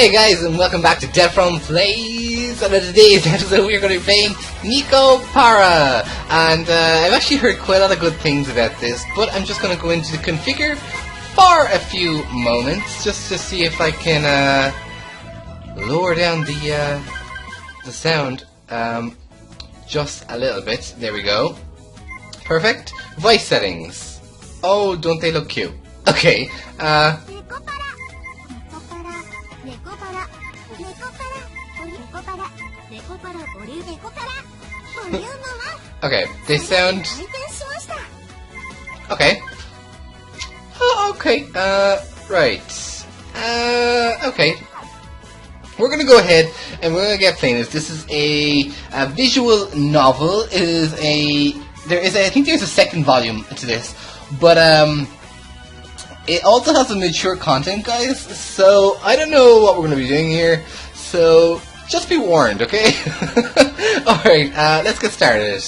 Hey guys, and welcome back to Death from Plays. And in today's episode, we're going to be playing NekoPara. And I've actually heard quite a lot of good things about this, but I'm just going to go into the configure for a few moments, just to see if I can lower down the sound just a little bit. There we go. Perfect. Voice settings. Oh, don't they look cute? Okay. Okay, they sound... Okay. Oh, okay, right. Okay. We're gonna go ahead and we're gonna get playing this. This is a visual novel. It is I think there's a second volume to this, but it also has some mature content, guys, so I don't know what we're gonna be doing here, so just be warned, okay? Alright, let's get started.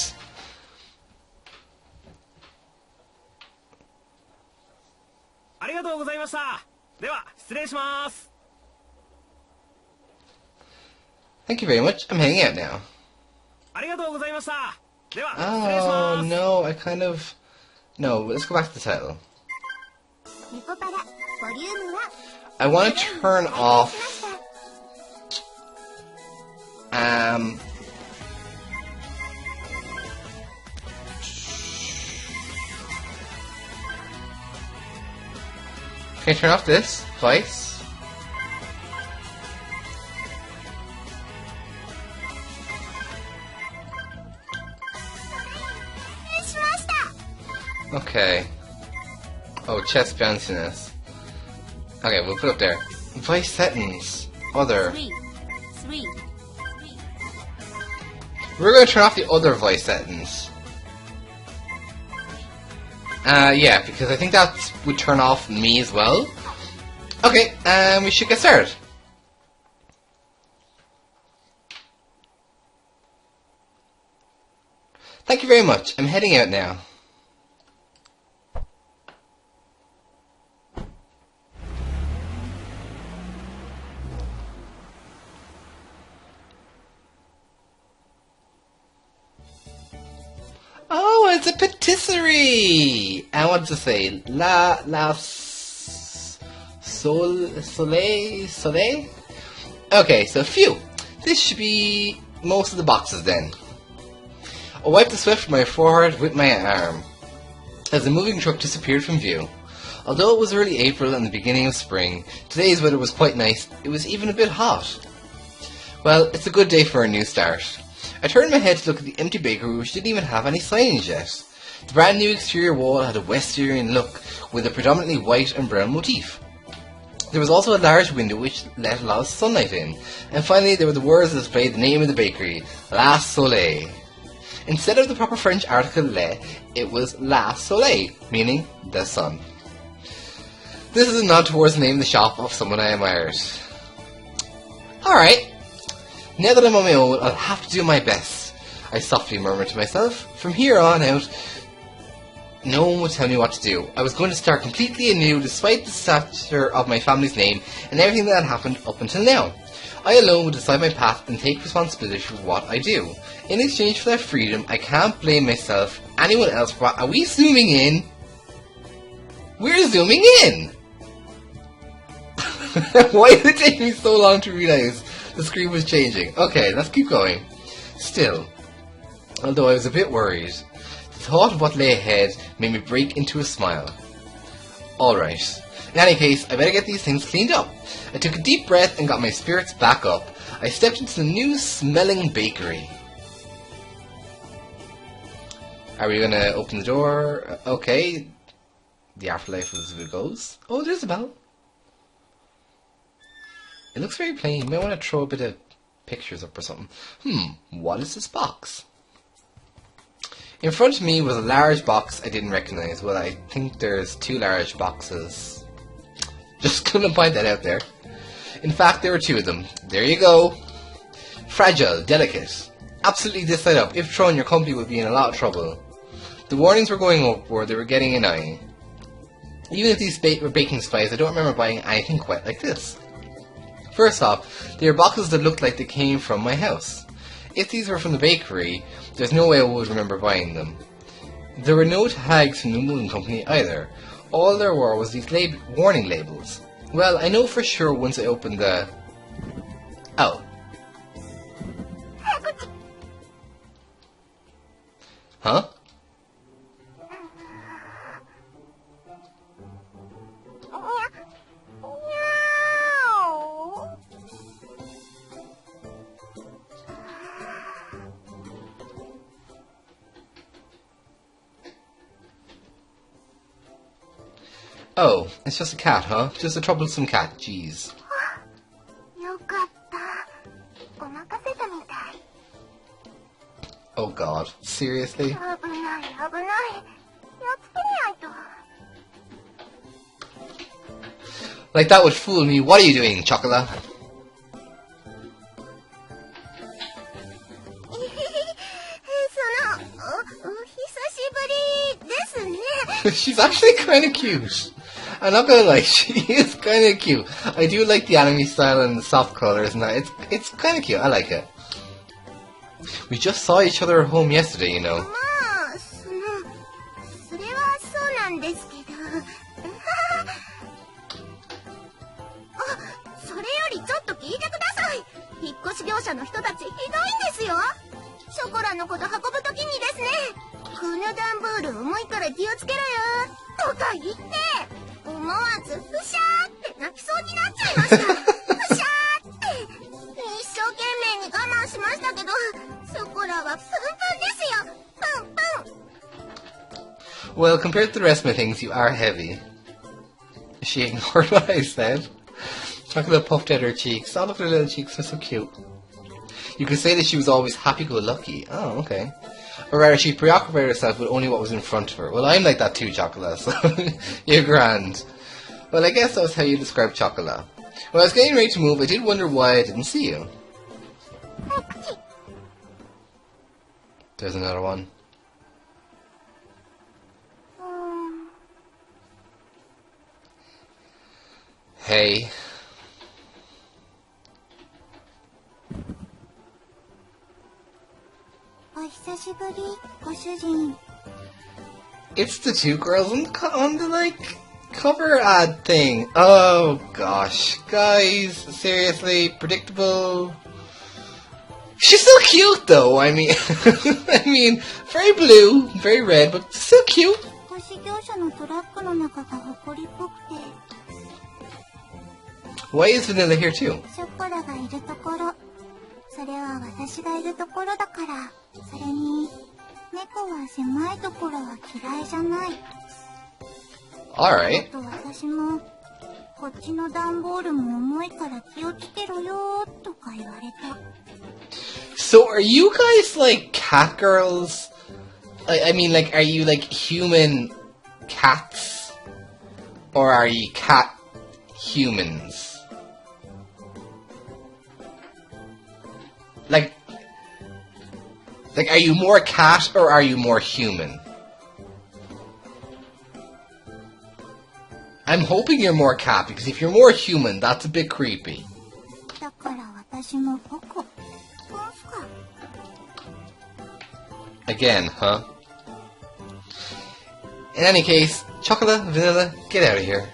Thank you very much. I'm hanging out now. Oh, no, I kind of... No, let's go back to the title. I want to turn off... Can I turn off this voice? Okay. Oh, chest bounciness. Okay, we'll put it up there. Voice settings. Other. We're going to turn off the other voice settings. Yeah, because I think that would turn off me as well. Okay, we should get started. Thank you very much. I'm heading out now. Oh, it's a patisserie! And what does it say? Soleil? Okay, so phew. This should be most of the boxes then. I wiped the sweat from my forehead with my arm as the moving truck disappeared from view. Although it was early April and the beginning of spring, today's weather was quite nice. It was even a bit hot. Well, it's a good day for a new start. I turned my head to look at the empty bakery, which didn't even have any signage yet. The brand new exterior wall had a Western look with a predominantly white and brown motif. There was also a large window which let a lot of sunlight in. And finally there were the words that displayed the name of the bakery, La Soleil. Instead of the proper French article Le, it was La Soleil, meaning the sun. This is a nod towards the name of the shop of someone I admired. Alright. Now that I'm on my own, I'll have to do my best, I softly murmured to myself. From here on out, no one would tell me what to do. I was going to start completely anew despite the stature of my family's name and everything that had happened up until now. I alone would decide my path and take responsibility for what I do. In exchange for that freedom, I can't blame myself, anyone else for what... Are we zooming in? We're zooming in! Why did it take me so long to realise the screen was changing? Okay, let's keep going. Still, although I was a bit worried, the thought of what lay ahead made me break into a smile. Alright, in any case, I better get these things cleaned up. I took a deep breath and got my spirits back up. I stepped into the new smelling bakery. Are we gonna open the door? Okay. The afterlife is as it goes. Oh, there's a bell. It looks very plain. You may want to throw a bit of pictures up or something. What is this box? In front of me was a large box I didn't recognise. Well, I think there's two large boxes. Just gonna point that out there. In fact, there were two of them. There you go. Fragile, delicate. Absolutely this side up. If thrown, your company would be in a lot of trouble. The warnings were going upward. They were getting annoying. Even if these were baking spices, I don't remember buying anything quite like this. First off, they are boxes that looked like they came from my house. If these were from the bakery, there's no way I would remember buying them. There were no tags from the moving company either. All there were was these warning labels. Well, I know for sure once I opened the... Oh. Huh? Oh, it's just a cat, huh? Just a troublesome cat, jeez. Oh god, seriously? Like that would fool me. What are you doing, Chocola? She's actually kind of cute. I'm not gonna lie, she is kind of cute. I do like the anime style and the soft colors and that. It's kind of cute. I like it. We just saw each other at home yesterday, you know. Well, compared to the rest of my things, you are heavy. She ignored what I said. Chocolate puffed out her cheeks. Oh, look at her little cheeks, they're so cute. You could say that she was always happy-go-lucky. Oh, okay. Or rather, she preoccupied herself with only what was in front of her. Well, I'm like that too, Chocolate, so you're grand. Well, I guess that was how you describe Chocolate. When I was getting ready to move, I did wonder why I didn't see you. There's another one. Hey. It's the two girls on the, like, cover ad thing. Oh, gosh. Guys, seriously, predictable. She's so cute, though. I mean, very blue, very red, but so cute. Why is Vanilla here, too? Alright. So are you guys like cat girls? I mean, like, are you like human cats? Or are you cat humans? Like, are you more cat or are you more human? I'm hoping you're more cat, because if you're more human, that's a bit creepy. Again, huh? In any case, Chocolate, Vanilla, get out of here.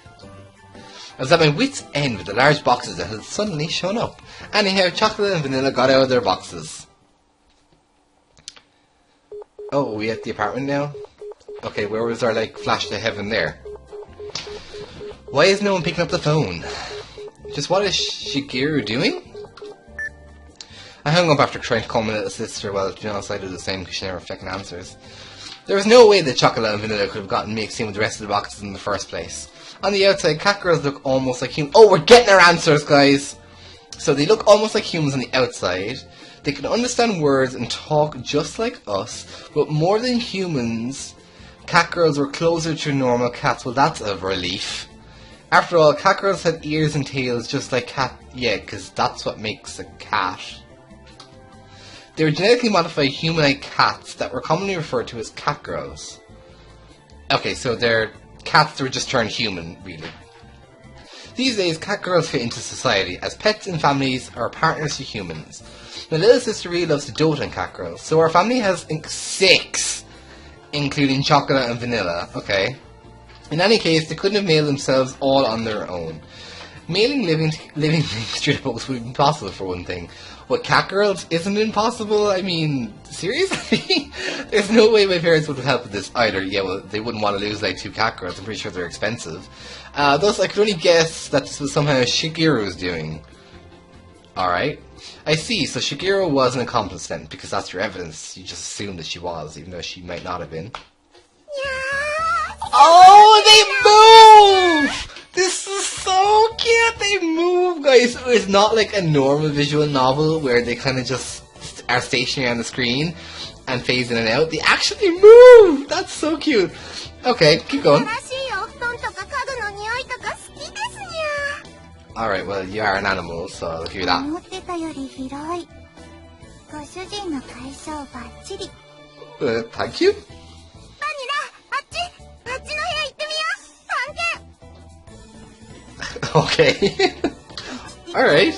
I was at my wit's end with the large boxes that had suddenly shown up. Anyhow, Chocolate and Vanilla got out of their boxes. Oh, are we at the apartment now? Okay, where was our, like, flash to heaven there? Why is no one picking up the phone? Just what is Shigeru doing? I hung up after trying to call my little sister. Well, to be honest, I did the same because she never fucking answers. There was no way that Chocolate and Vanilla could have gotten mixed in with the rest of the boxes in the first place. On the outside, cat girls look almost like humans. Oh, we're getting our answers, guys! So they look almost like humans on the outside. They can understand words and talk just like us, but more than humans, cat girls were closer to normal cats. Well, that's a relief. After all, cat girls had ears and tails just like cat... Yeah, because that's what makes a cat. They were genetically modified humanoid cats that were commonly referred to as cat girls. Okay, so they're cats that were just turned human, really. These days, cat girls fit into society as pets in families or partners to humans. My little sister really loves to dote on cat girls, so our family has 6, including chocolate and vanilla. Okay. In any case, they couldn't have mailed themselves all on their own. Mailing living things through the post would be impossible for one thing. What, cat girls isn't impossible? I mean, seriously? There's no way my parents would have helped with this either. Yeah, well, they wouldn't want to lose like 2 cat girls. I'm pretty sure they're expensive. Thus, I could only guess that this was somehow Shigeru's doing. Alright. I see, so Shigeru was an accomplice then, because that's your evidence. You just assumed that she was, even though she might not have been. Oh, they move! This is so cute! They move, guys! It's not like a normal visual novel where they kind of just are stationary on the screen and phase in and out. They actually move! That's so cute! Okay, keep going. Alright, well, you are an animal, so I'll hear that. Thank you. Okay. Alright.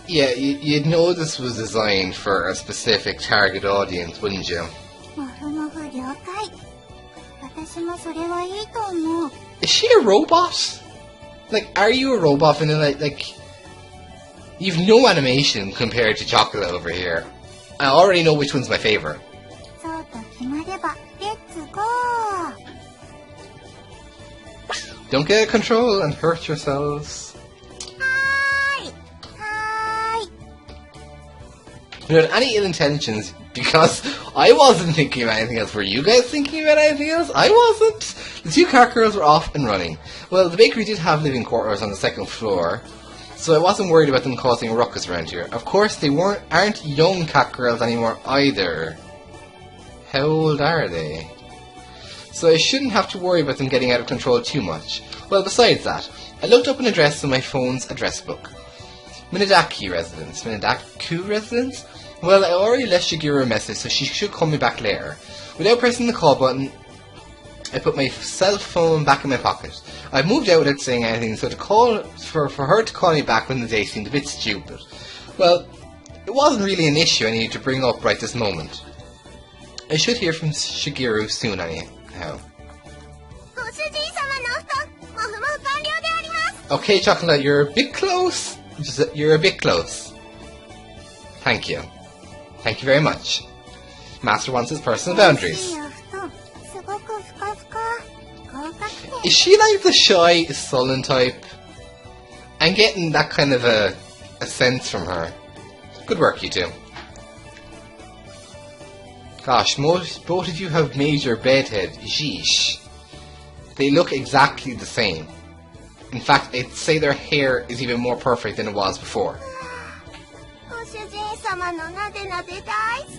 Yeah, you'd know this was designed for a specific target audience, wouldn't you? Is she a robot? Like, are you a robot? And then, like, you've no animation compared to Chocolate over here. I already know which one's my favorite. Don't get out of control and hurt yourselves. Without any ill intentions, because I wasn't thinking about anything else. Were you guys thinking about anything else? I wasn't. The 2 cat girls were off and running. Well, the bakery did have living quarters on the 2nd floor, so I wasn't worried about them causing a ruckus around here. Of course, they aren't young cat girls anymore either. How old are they? So I shouldn't have to worry about them getting out of control too much. Well, besides that, I looked up an address in my phone's address book. Minaduki residence. Minaduki residence? Well, I already left Shigeru a message, so she should call me back later. Without pressing the call button, I put my cell phone back in my pocket. I moved out without saying anything, so for her to call me back when the day seemed a bit stupid. Well, it wasn't really an issue I needed to bring up right this moment. I should hear from Shigeru soon anyhow. Okay, Chocolate, you're a bit close. You're a bit close. Thank you. Thank you very much. Master wants his personal boundaries. Is she like the shy, sullen type? I'm getting that kind of a sense from her. Good work, you two. Gosh, both of you have major bedhead. Sheesh. They look exactly the same. In fact, I'd say their hair is even more perfect than it was before.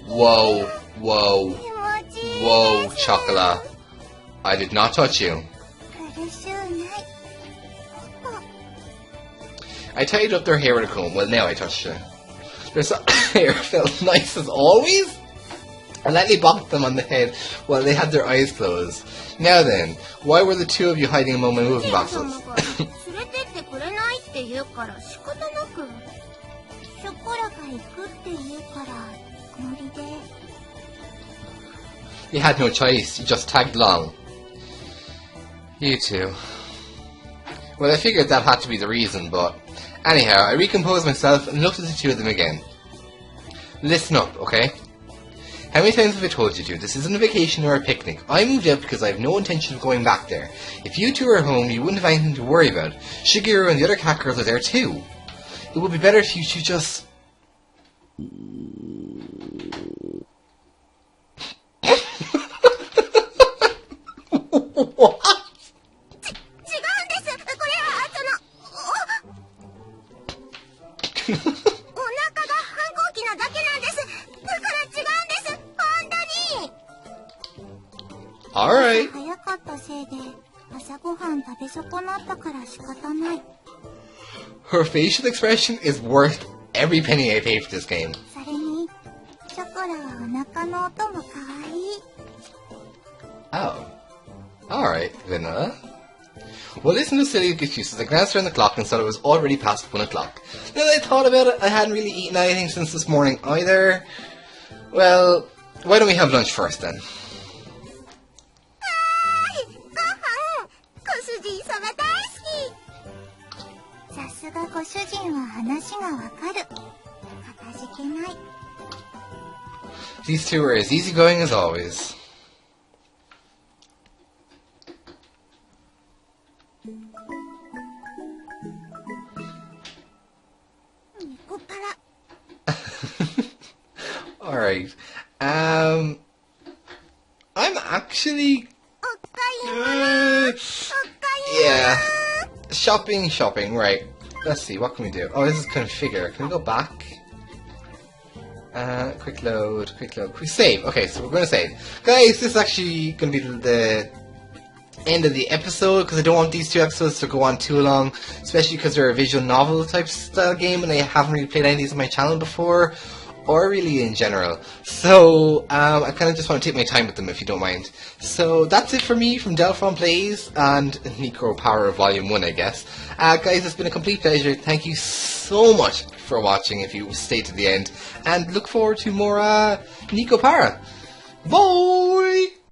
Whoa, whoa, whoa, Chocolate. I did not touch you. I tied up their hair with a comb. Well, now I touched it. Their hair felt nice as always. I lightly bopped them on the head while they had their eyes closed. Now then, why were the 2 of you hiding among my moving boxes? You had no choice, you just tagged along. You two. Well, I figured that had to be the reason, but... Anyhow, I recomposed myself and looked at the 2 of them again. Listen up, okay? How many times have I told you to? This isn't a vacation or a picnic. I moved out because I have no intention of going back there. If you 2 are home, you wouldn't have anything to worry about. Shigeru and the other cat girls are there too. It would be better if you 2 just... What? Alright. Her facial expression is worth every penny I pay for this game. それに、ショコラはお腹の音も可愛い。Oh. Alright, Vanilla. Well, listen to silly excuses. I glanced around the clock and saw it was already past 1 o'clock. Now that I thought about it, I hadn't really eaten anything since this morning either. Well, why don't we have lunch first then? ご飯、ご主人様大好き。さすがご主人は話がわかる。かたじけない。These two are as easygoing as always. ネコパラ。Alright. I'm actually... お買い物。お買い物。 Yeah. Shopping, right. Let's see, what can we do? Oh, this is configure. Can we go back? Quick load, quick save. Okay, so we're going to save. Guys, this is actually going to be the end of the episode, because I don't want these 2 episodes to go on too long, especially because they're a visual novel type style game, and I haven't really played any of these on my channel before, or really in general. So, I kind of just want to take my time with them, if you don't mind. So, that's it for me from Delphron Plays, and NekoPara Vol. 1, I guess. Guys, it's been a complete pleasure. Thank you so much for watching, if you stayed to the end, and look forward to more, NekoPara. Bye!